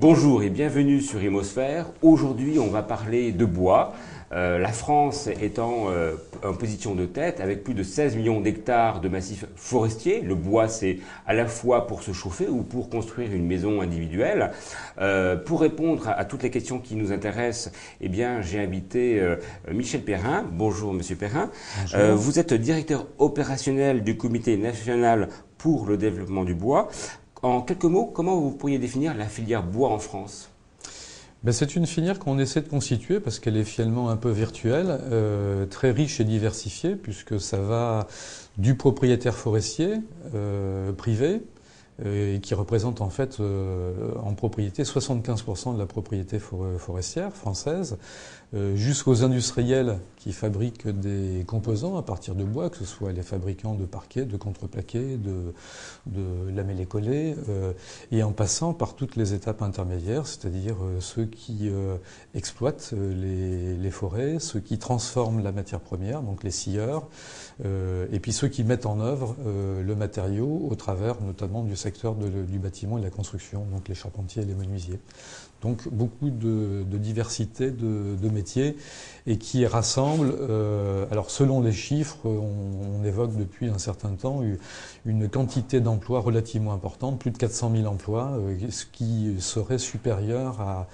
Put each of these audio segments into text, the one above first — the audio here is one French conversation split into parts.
Bonjour et bienvenue sur Imosphère. Aujourd'hui, on va parler de bois. La France étant en position de tête avec plus de 16 millions d'hectares de massifs forestiers. Le bois, c'est à la fois pour se chauffer ou pour construire une maison individuelle. Pour répondre à toutes les questions qui nous intéressent, eh bien, j'ai invité Michel Perrin. Bonjour, Monsieur Perrin. Vous êtes directeur opérationnel du Comité national pour le développement du bois. En quelques mots, comment vous pourriez définir la filière bois en France ? C'est une filière qu'on essaie de constituer parce qu'elle est finalement un peu virtuelle, très riche et diversifiée, puisque ça va du propriétaire forestier privé, et qui représente en fait en propriété 75% de la propriété forestière française, jusqu'aux industriels qui fabriquent des composants à partir de bois, que ce soit les fabricants de parquets, de contreplaqués, de lamellés-collés, et en passant par toutes les étapes intermédiaires, c'est-à-dire ceux qui exploitent les forêts, ceux qui transforment la matière première, donc les scieurs, et puis ceux qui mettent en œuvre le matériau au travers notamment du secteur du bâtiment et de la construction, donc les charpentiers et les menuisiers. Donc beaucoup de diversité de métiers et qui rassemble, alors selon les chiffres, on évoque depuis un certain temps une quantité d'emplois relativement importante, plus de 400 000 emplois, ce qui serait supérieur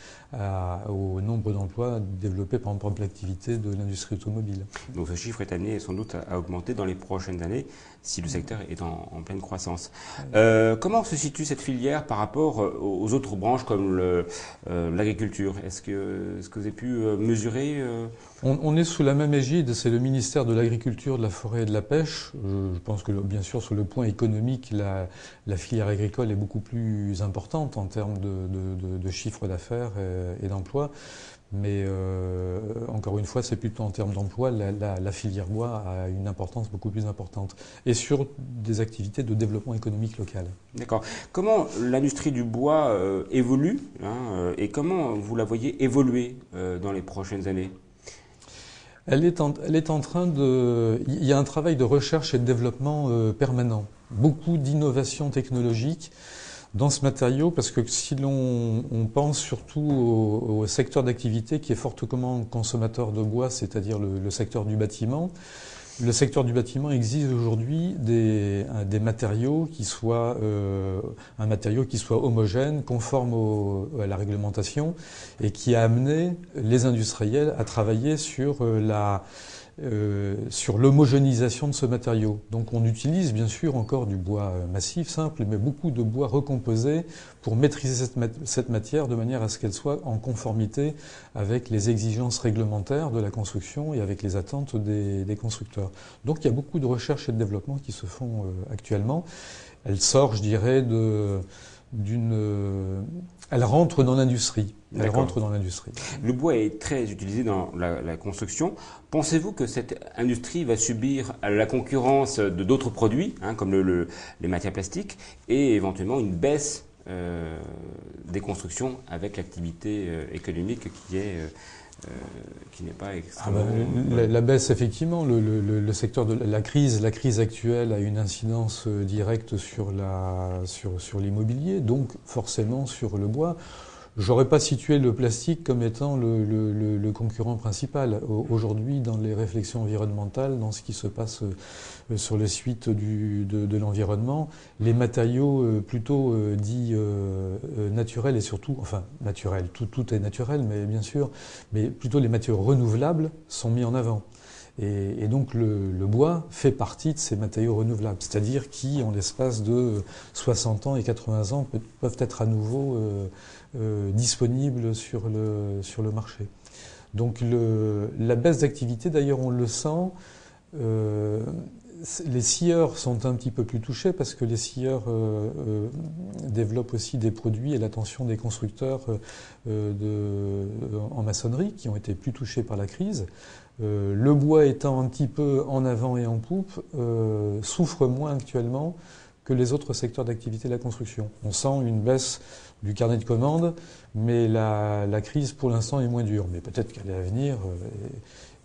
au nombre d'emplois développés par exemple l'activité de l'industrie automobile. Donc ce chiffre est amené sans doute à augmenter dans les prochaines années si le secteur est en pleine croissance. Comment se situe cette filière par rapport aux autres branches comme l'agriculture ? Est-ce que vous avez pu mesurer On est sous la même égide, c'est le ministère de l'Agriculture, de la Forêt et de la Pêche. Je pense que bien sûr sur le point économique, la filière agricole est beaucoup plus importante en termes de chiffre d'affaires et d'emploi. Mais encore une fois, c'est plutôt en termes d'emploi, la filière bois a une importance beaucoup plus importante. Et sur des activités de développement économique local. D'accord. Comment l'industrie du bois évolue et comment vous la voyez évoluer dans les prochaines années ? Elle est en train de... Il y a un travail de recherche et de développement permanent. Beaucoup d'innovations technologiques dans ce matériau, parce que si on pense surtout au secteur d'activité qui est fortement consommateur de bois, c'est-à-dire le secteur du bâtiment, le secteur du bâtiment exige aujourd'hui des matériaux qui soient un matériau qui soit homogène, conforme à la réglementation, et qui a amené les industriels à travailler sur l'homogénéisation de ce matériau. Donc on utilise bien sûr encore du bois massif, simple, mais beaucoup de bois recomposé pour maîtriser cette matière de manière à ce qu'elle soit en conformité avec les exigences réglementaires de la construction et avec les attentes des constructeurs. Donc il y a beaucoup de recherche et de développement qui se font actuellement. Elle sort, je dirais, elle rentre dans l'industrie. Le bois est très utilisé dans la construction. Pensez-vous que cette industrie va subir la concurrence de d'autres produits, comme les matières plastiques, et éventuellement une baisse des constructions avec l'activité économique qui n'est pas extrêmement... La baisse, effectivement, le secteur de la crise actuelle a une incidence directe sur l'immobilier, donc forcément sur le bois. J'aurais pas situé le plastique comme étant le concurrent principal. Aujourd'hui, dans les réflexions environnementales, dans ce qui se passe sur les suites de l'environnement, les matériaux plutôt dits naturels et surtout, enfin naturels, tout est naturel, mais bien sûr, mais plutôt les matériaux renouvelables sont mis en avant. Et donc le bois fait partie de ces matériaux renouvelables, c'est-à-dire qui, en l'espace de 60 ans et 80 ans, peuvent être à nouveau disponibles sur le marché. Donc la baisse d'activité, d'ailleurs on le sent, les scieurs sont un petit peu plus touchés parce que les scieurs développent aussi des produits et l'attention des constructeurs en maçonnerie qui ont été plus touchés par la crise. Le bois étant un petit peu en avant et en poupe, souffre moins actuellement que les autres secteurs d'activité de la construction. On sent une baisse du carnet de commandes, mais la crise pour l'instant est moins dure. Mais peut-être qu'elle est à venir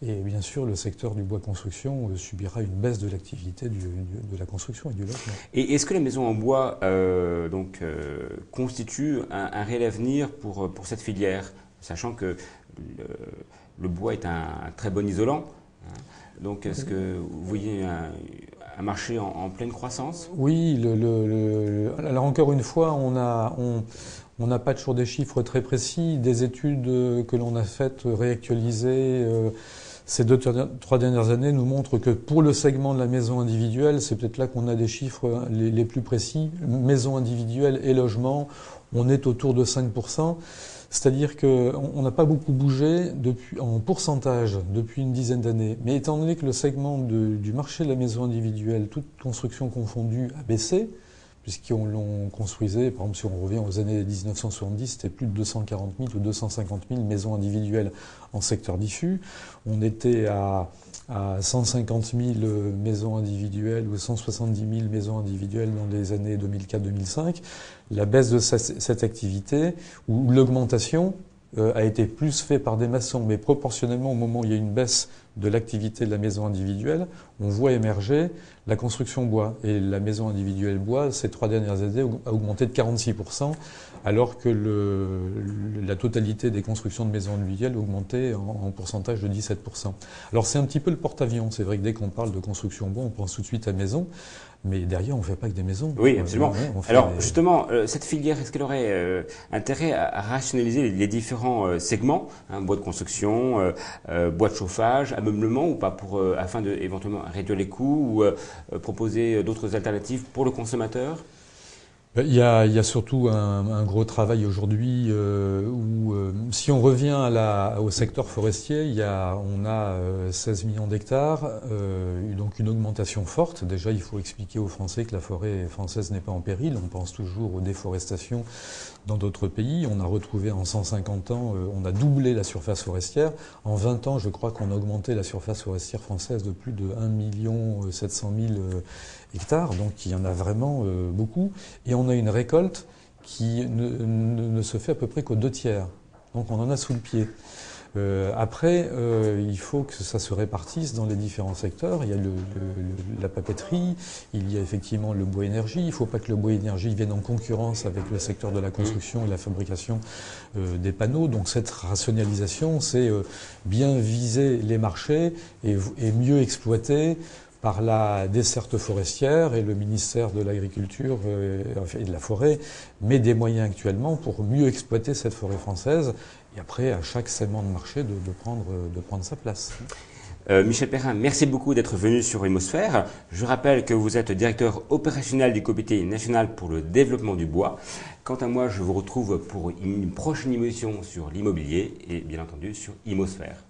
Et bien sûr, le secteur du bois construction subira une baisse de l'activité de la construction et du logement. Et est-ce que les maisons en bois constituent un réel avenir pour cette filière, sachant que le bois est un très bon isolant, hein. Donc est-ce que vous voyez un marché en pleine croissance? Oui, alors encore une fois, on n'a pas toujours des chiffres très précis. Des études que l'on a faites, réactualisées ces 2-3 dernières années nous montrent que pour le segment de la maison individuelle, c'est peut-être là qu'on a des chiffres les plus précis. Maison individuelle et logement, on est autour de 5%. C'est-à-dire qu'on n'a pas beaucoup bougé en pourcentage depuis une dizaine d'années. Mais étant donné que le segment du marché de la maison individuelle, toute construction confondue, a baissé, puisqu'on l'on construisait, par exemple si on revient aux années 1970, c'était plus de 240 000 ou 250 000 maisons individuelles en secteur diffus. On était à 150 000 maisons individuelles ou 170 000 maisons individuelles dans les années 2004-2005. La baisse de cette activité ou l'augmentation a été plus faite par des maçons, mais proportionnellement au moment où il y a une baisse de l'activité de la maison individuelle, on voit émerger la construction bois. Et la maison individuelle bois, ces 3 dernières années, a augmenté de 46%, alors que la totalité des constructions de maisons individuelles a augmenté en pourcentage de 17%. Alors c'est un petit peu le porte-avions. C'est vrai que dès qu'on parle de construction bois, on pense tout de suite à maison. Mais derrière, on ne fait pas que des maisons. Oui, absolument. Alors, justement, cette filière, est-ce qu'elle aurait intérêt à rationaliser les différents segments, hein, bois de construction, bois de chauffage, ameublement, ou pas, afin de éventuellement réduire les coûts ou proposer d'autres alternatives pour le consommateur? Il y a surtout un gros travail aujourd'hui où, si on revient au secteur forestier, on a 16 millions d'hectares, donc une augmentation forte. Déjà, il faut expliquer aux Français que la forêt française n'est pas en péril. On pense toujours aux déforestations dans d'autres pays. On a retrouvé en 150 ans, on a doublé la surface forestière. En 20 ans, je crois qu'on a augmenté la surface forestière française de plus de 1 700 000 hectares. Donc il y en a vraiment beaucoup. Et on a une récolte qui ne se fait à peu près qu'aux 2 tiers. Donc on en a sous le pied. Après, il faut que ça se répartisse dans les différents secteurs. Il y a la papeterie, il y a effectivement le bois énergie. Il ne faut pas que le bois énergie vienne en concurrence avec le secteur de la construction et la fabrication des panneaux. Donc cette rationalisation, c'est bien viser les marchés et mieux exploiter par la desserte forestière, et le ministère de l'Agriculture et de la Forêt met des moyens actuellement pour mieux exploiter cette forêt française, et après à chaque segment de marché de prendre sa place. Michel Perrin, merci beaucoup d'être venu sur Imosphère. Je rappelle que vous êtes directeur opérationnel du Comité national pour le développement du bois. Quant à moi, je vous retrouve pour une prochaine émission sur l'immobilier et bien entendu sur Imosphère.